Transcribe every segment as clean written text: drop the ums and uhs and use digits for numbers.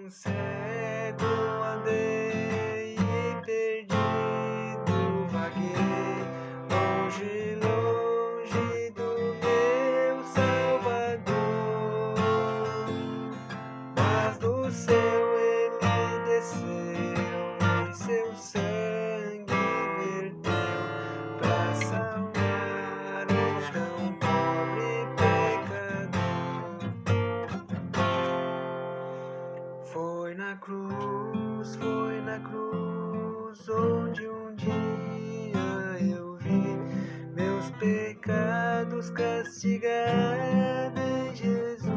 Cedo andei e perdido vaguei, longe, longe do meu Salvador. Mas do céu ele desceu e seu sangue verteu pra salvar o tão pobre pecador. Foi na cruz, onde um dia eu vi meus pecados castigados em Jesus.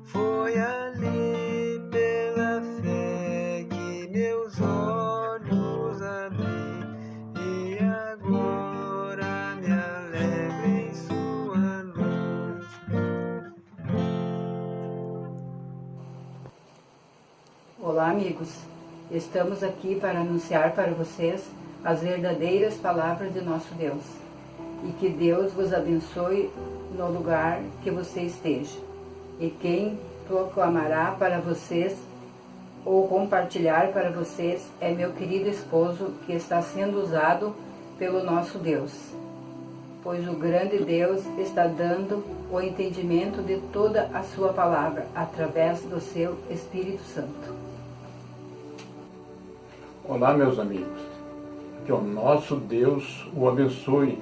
Foi ali pela fé que meus olhos abri e agora me alegro em sua luz. Olá, amigos. Estamos aqui para anunciar para vocês as verdadeiras palavras de nosso Deus. E que Deus vos abençoe no lugar que você esteja. E quem proclamará para vocês ou compartilhar para vocês é meu querido esposo, que está sendo usado pelo nosso Deus. Pois o grande Deus está dando o entendimento de toda a sua palavra através do seu Espírito Santo. Olá, meus amigos. Que o nosso Deus o abençoe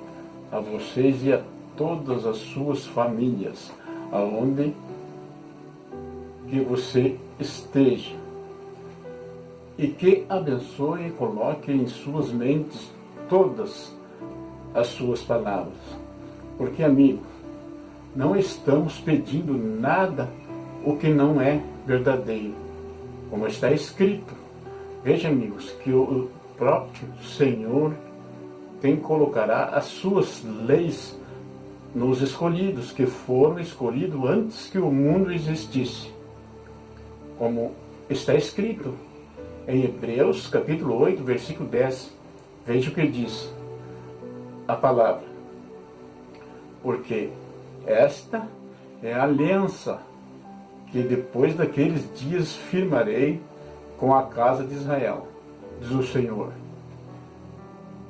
a vocês e a todas as suas famílias, aonde que você esteja. E que abençoe e coloque em suas mentes todas as suas palavras. Porque, amigo, não estamos pedindo nada o que não é verdadeiro, como está escrito. Veja, amigos, que o próprio Senhor colocará as suas leis nos escolhidos, que foram escolhidos antes que o mundo existisse. Como está escrito em Hebreus, capítulo 8, versículo 10. Veja o que diz a palavra. Porque esta é a aliança que depois daqueles dias firmarei com a casa de Israel, diz o Senhor.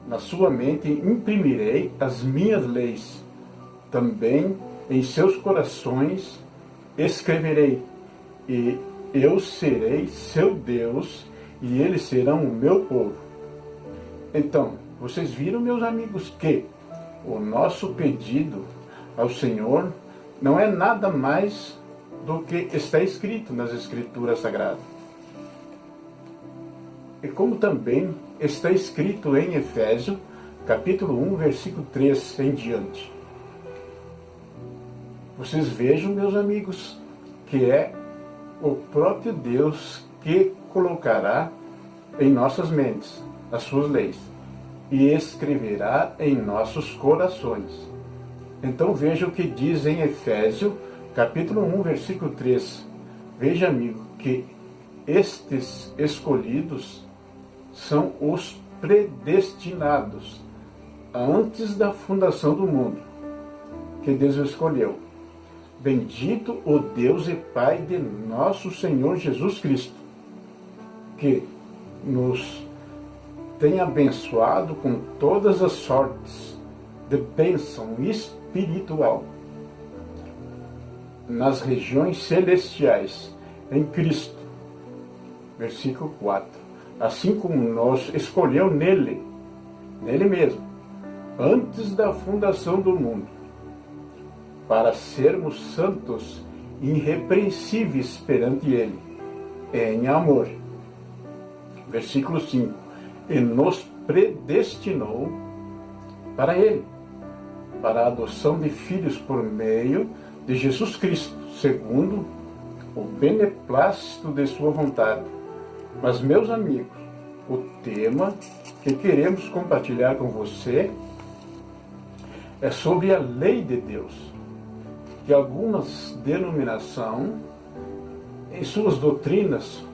Na sua mente imprimirei as minhas leis, também em seus corações escreverei, e eu serei seu Deus, e eles serão o meu povo. Então, vocês viram, meus amigos, que o nosso pedido ao Senhor não é nada mais do que está escrito nas Escrituras Sagradas. E como também está escrito em Efésios, capítulo 1, versículo 3 em diante. Vocês vejam, meus amigos, que é o próprio Deus que colocará em nossas mentes as suas leis e escreverá em nossos corações. Então veja o que diz em Efésios, capítulo 1, versículo 3. Veja, amigo, que estes escolhidos são os predestinados antes da fundação do mundo, que Deus escolheu. Bendito o Deus e Pai de nosso Senhor Jesus Cristo, que nos tem abençoado com todas as sortes de bênção espiritual nas regiões celestiais em Cristo. Versículo 4. Assim como nos escolheu nele mesmo, antes da fundação do mundo, para sermos santos e irrepreensíveis perante ele, em amor. Versículo 5. E nos predestinou para ele, para a adoção de filhos por meio de Jesus Cristo, segundo o beneplácito de sua vontade. Mas, meus amigos, o tema que queremos compartilhar com você é sobre a lei de Deus, que algumas denominações, em suas doutrinas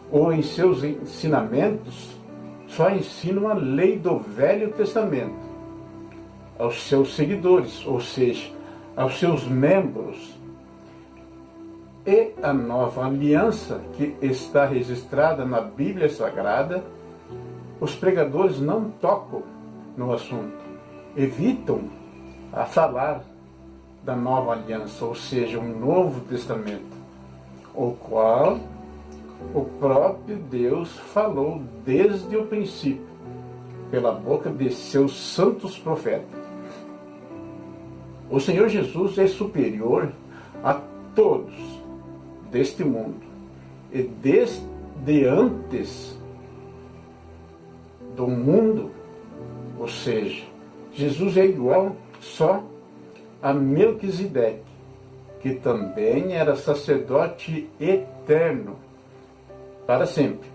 ou em seus ensinamentos, só ensinam a lei do Velho Testamento aos seus seguidores, ou seja, aos seus membros. e a nova aliança que está registrada na Bíblia Sagrada, os pregadores não tocam no assunto, evitam a falar da nova aliança, ou seja, um novo testamento, o qual o próprio Deus falou desde o princípio, pela boca de seus santos profetas. O Senhor Jesus é superior a todos deste mundo, e desde antes do mundo, ou seja, Jesus é igual só a Melquisedeque, que também era sacerdote eterno para sempre,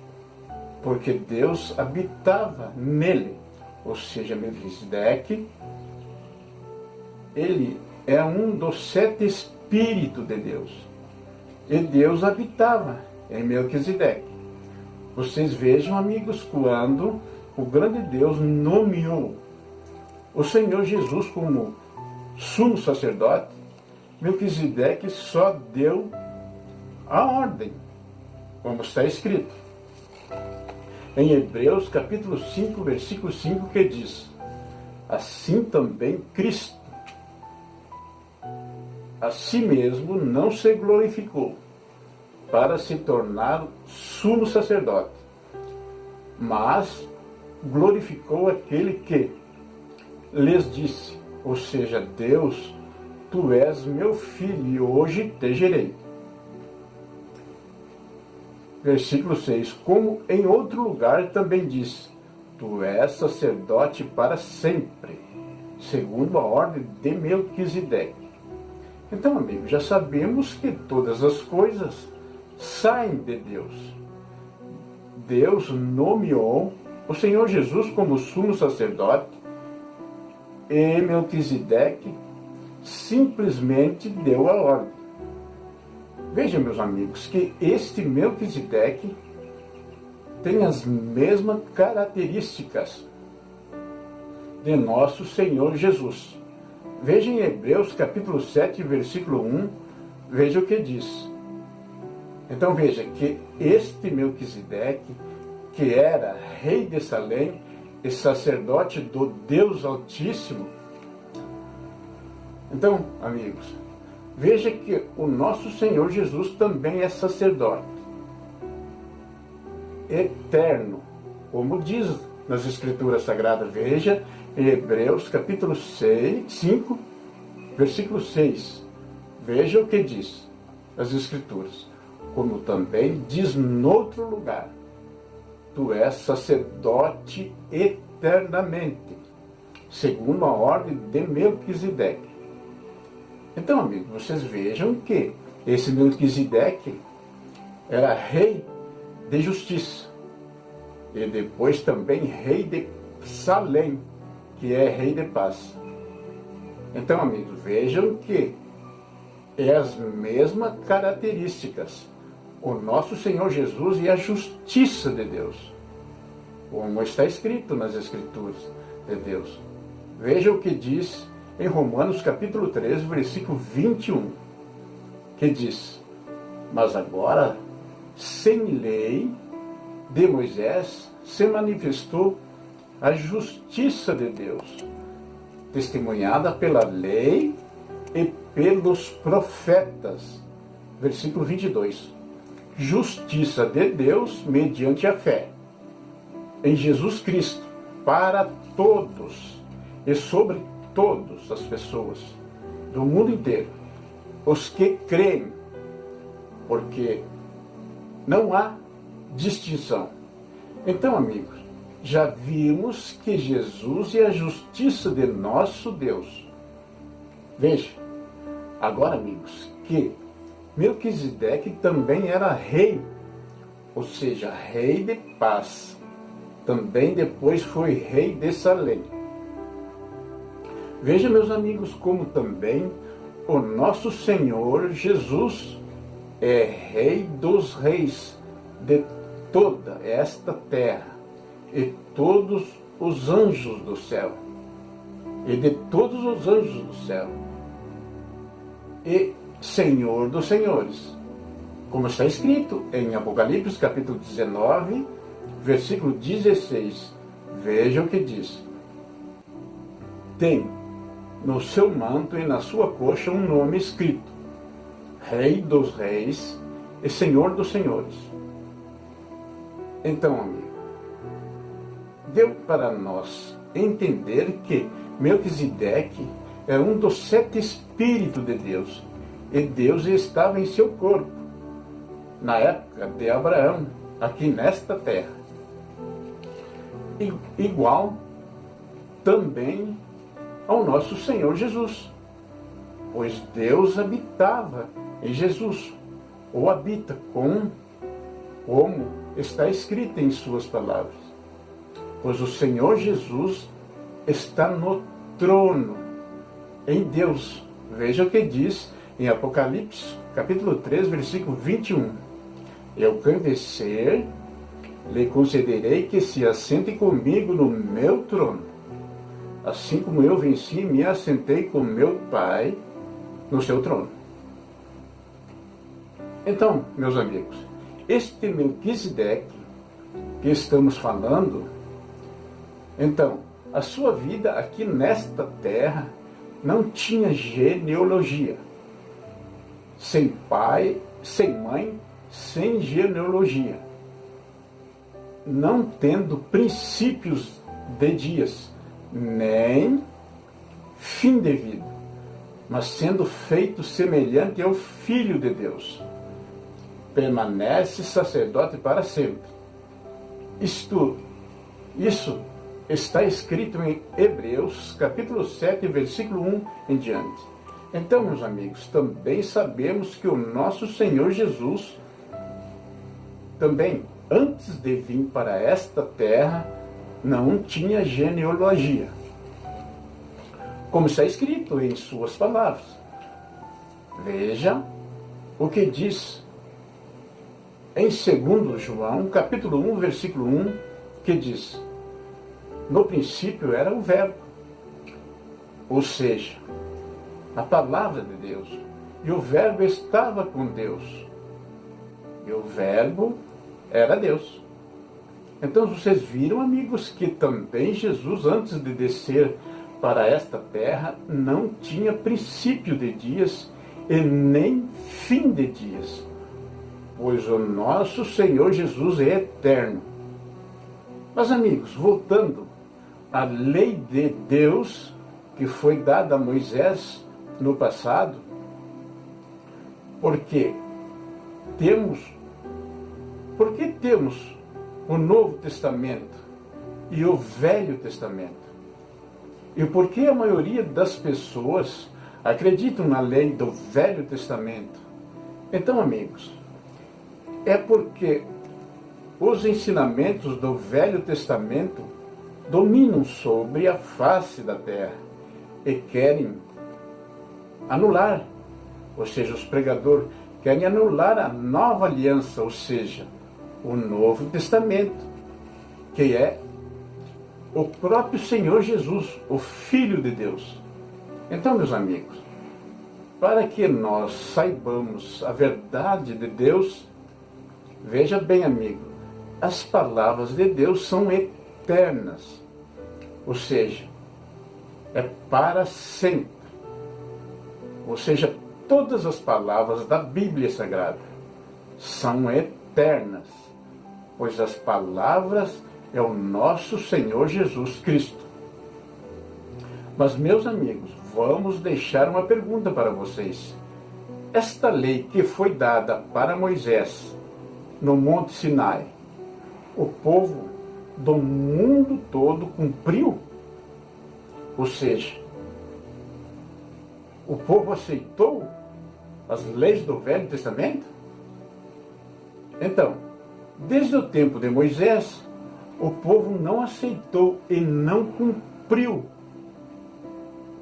porque Deus habitava nele, ou seja, Melquisedeque, ele é um dos 7 Espíritos de Deus, e Deus habitava em Melquisedeque. Vocês vejam, amigos, quando o grande Deus nomeou o Senhor Jesus como sumo sacerdote, Melquisedeque só deu a ordem, como está escrito em Hebreus capítulo 5, versículo 5, que diz: assim também Cristo a si mesmo não se glorificou para se tornar sumo sacerdote, mas glorificou aquele que lhes disse, ou seja, Deus: tu és meu filho e hoje te gerei. Versículo 6, como em outro lugar também diz: tu és sacerdote para sempre, segundo a ordem de Melquisedeque. Então, amigos, já sabemos que todas as coisas saem de Deus. Deus nomeou o Senhor Jesus como sumo sacerdote, e Melquisedeque simplesmente deu a ordem. Vejam, meus amigos, que este Melquisedeque tem as mesmas características de nosso Senhor Jesus. Veja em Hebreus capítulo 7, versículo 1, veja o que diz. Então veja que este Melquisedeque, que era rei de Salém e sacerdote do Deus Altíssimo. Então, amigos, veja que o nosso Senhor Jesus também é sacerdote eterno, como diz nas Escrituras Sagradas. Veja em Hebreus capítulo 5, versículo 6. Veja o que diz as Escrituras. Como também diz noutro lugar: tu és sacerdote eternamente, segundo a ordem de Melquisedeque. Então, amigos, vocês vejam que esse Melquisedeque era rei de justiça, e depois também rei de Salém, que é rei de paz. Então, amigos, vejam que é as mesmas características, o nosso Senhor Jesus e a justiça de Deus, como está escrito nas Escrituras de Deus. Veja o que diz em Romanos capítulo 13, versículo 21, que diz: mas agora, sem lei de Moisés, se manifestou a justiça de Deus, testemunhada pela lei e pelos profetas. Versículo 22. Justiça de Deus mediante a fé em Jesus Cristo, para todos e sobre todas as pessoas do mundo inteiro, os que creem, porque não há distinção. Então, amigos, já vimos que Jesus é a justiça de nosso Deus. Veja, agora, amigos, que Melquisedeque também era rei, ou seja, rei de paz. Também depois foi rei de Salém. Veja, meus amigos, como também o nosso Senhor Jesus é Rei dos Reis de toda esta terra, e todos os anjos do céu, e de todos os anjos do céu, e Senhor dos senhores, Como está escrito em Apocalipse capítulo 19, versículo 16. Veja o que diz. Tem no seu manto e na sua coxa um nome escrito: Rei dos Reis e Senhor dos Senhores. Então, amigo, deu para nós entender que Melquisedeque é um dos 7 Espíritos de Deus, e Deus estava em seu corpo, na época de Abraão, aqui nesta terra. Igual também ao nosso Senhor Jesus, pois Deus habitava em Jesus, ou habita como está escrito em suas palavras. Pois o Senhor Jesus está no trono, em Deus. Veja o que diz em Apocalipse, capítulo 3, versículo 21. Eu que vencer, lhe concederei que se assente comigo no meu trono, assim como eu venci e me assentei com meu Pai no seu trono. Então, meus amigos, este Melquisedeque que estamos falando, então, a sua vida aqui nesta terra não tinha genealogia. Sem pai, sem mãe, sem genealogia. Não tendo princípios de dias, nem fim de vida, mas sendo feito semelhante ao Filho de Deus. Permanece sacerdote para sempre. Isso está escrito em Hebreus, capítulo 7, versículo 1 em diante. Então, meus amigos, também sabemos que o nosso Senhor Jesus, também, antes de vir para esta terra, não tinha genealogia. Como está escrito em suas palavras. Veja o que diz em 2 João, capítulo 1, versículo 1, que diz: no princípio era o Verbo, ou seja, a palavra de Deus, e o Verbo estava com Deus, e o Verbo era Deus. Então vocês viram, amigos, que também Jesus, antes de descer para esta terra, não tinha princípio de dias e nem fim de dias, pois o nosso Senhor Jesus é eterno. Mas, amigos, voltando à lei de Deus que foi dada a Moisés no passado, porque temos o Novo Testamento e o Velho Testamento? E por que a maioria das pessoas acreditam na lei do Velho Testamento? Então, amigos, é porque os ensinamentos do Velho Testamento dominam sobre a face da terra e querem anular, ou seja, os pregadores querem anular a nova aliança, ou seja, o Novo Testamento, que é o próprio Senhor Jesus, o Filho de Deus. Então, meus amigos, para que nós saibamos a verdade de Deus, veja bem, amigo, as palavras de Deus são eternas, ou seja, é para sempre. Ou seja, todas as palavras da Bíblia Sagrada são eternas, pois as palavras é o nosso Senhor Jesus Cristo. Mas, meus amigos, vamos deixar uma pergunta para vocês. Esta lei que foi dada para Moisés no Monte Sinai, o povo do mundo todo cumpriu? Ou seja, o povo aceitou as leis do Velho Testamento? Então, desde o tempo de Moisés, o povo não aceitou e não cumpriu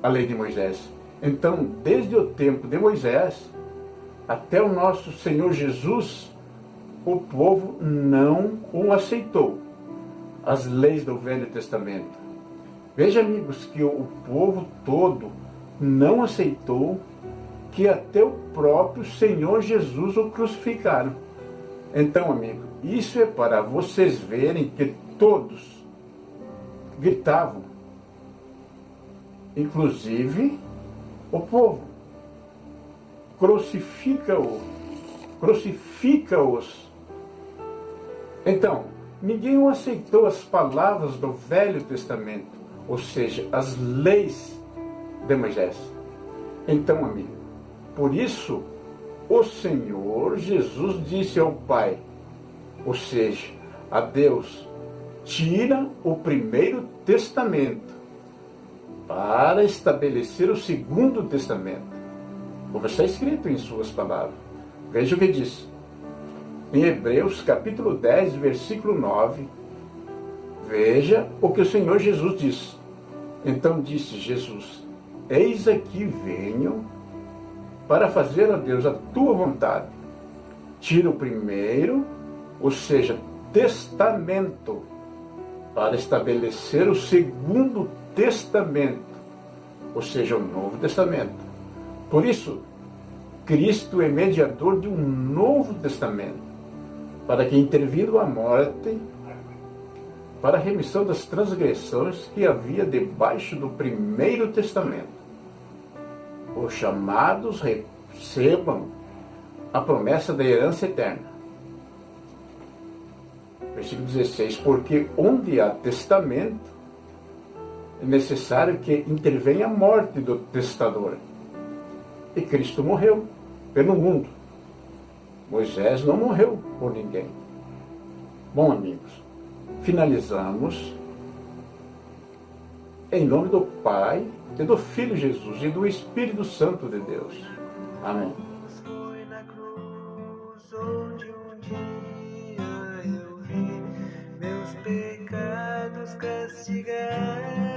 a lei de Moisés. Então, desde o tempo de Moisés até o nosso Senhor Jesus, o povo não o aceitou, as leis do Velho Testamento. Veja, amigos, que o povo todo não aceitou que até o próprio Senhor Jesus o crucificaram. Então, amigo, isso é para vocês verem que todos gritavam, inclusive o povo: crucifica-o, crucifica-os. Então, ninguém aceitou as palavras do Velho Testamento, ou seja, as leis de Moisés. Então, amigo, por isso o Senhor Jesus disse ao Pai, ou seja, a Deus: tira o primeiro testamento para estabelecer o segundo testamento, como está escrito em suas palavras. Veja o que diz em Hebreus capítulo 10, versículo 9. Veja o que o Senhor Jesus diz. Então disse Jesus: eis aqui venho para fazer, a Deus, a tua vontade. Tira o primeiro, ou seja, testamento, para estabelecer o segundo testamento, ou seja, o Novo Testamento. Por isso, Cristo é mediador de um Novo Testamento, para que, intervindo a morte, para a remissão das transgressões que havia debaixo do primeiro testamento, os chamados recebam a promessa da herança eterna. Versículo 16: porque onde há testamento, é necessário que intervenha a morte do testador. E Cristo morreu pelo mundo. Moisés não morreu por ninguém. Bom, amigos, finalizamos em nome do Pai, e do Filho Jesus e do Espírito Santo de Deus. Amém. Foi na cruz onde um dia eu vi meus pecados castigados.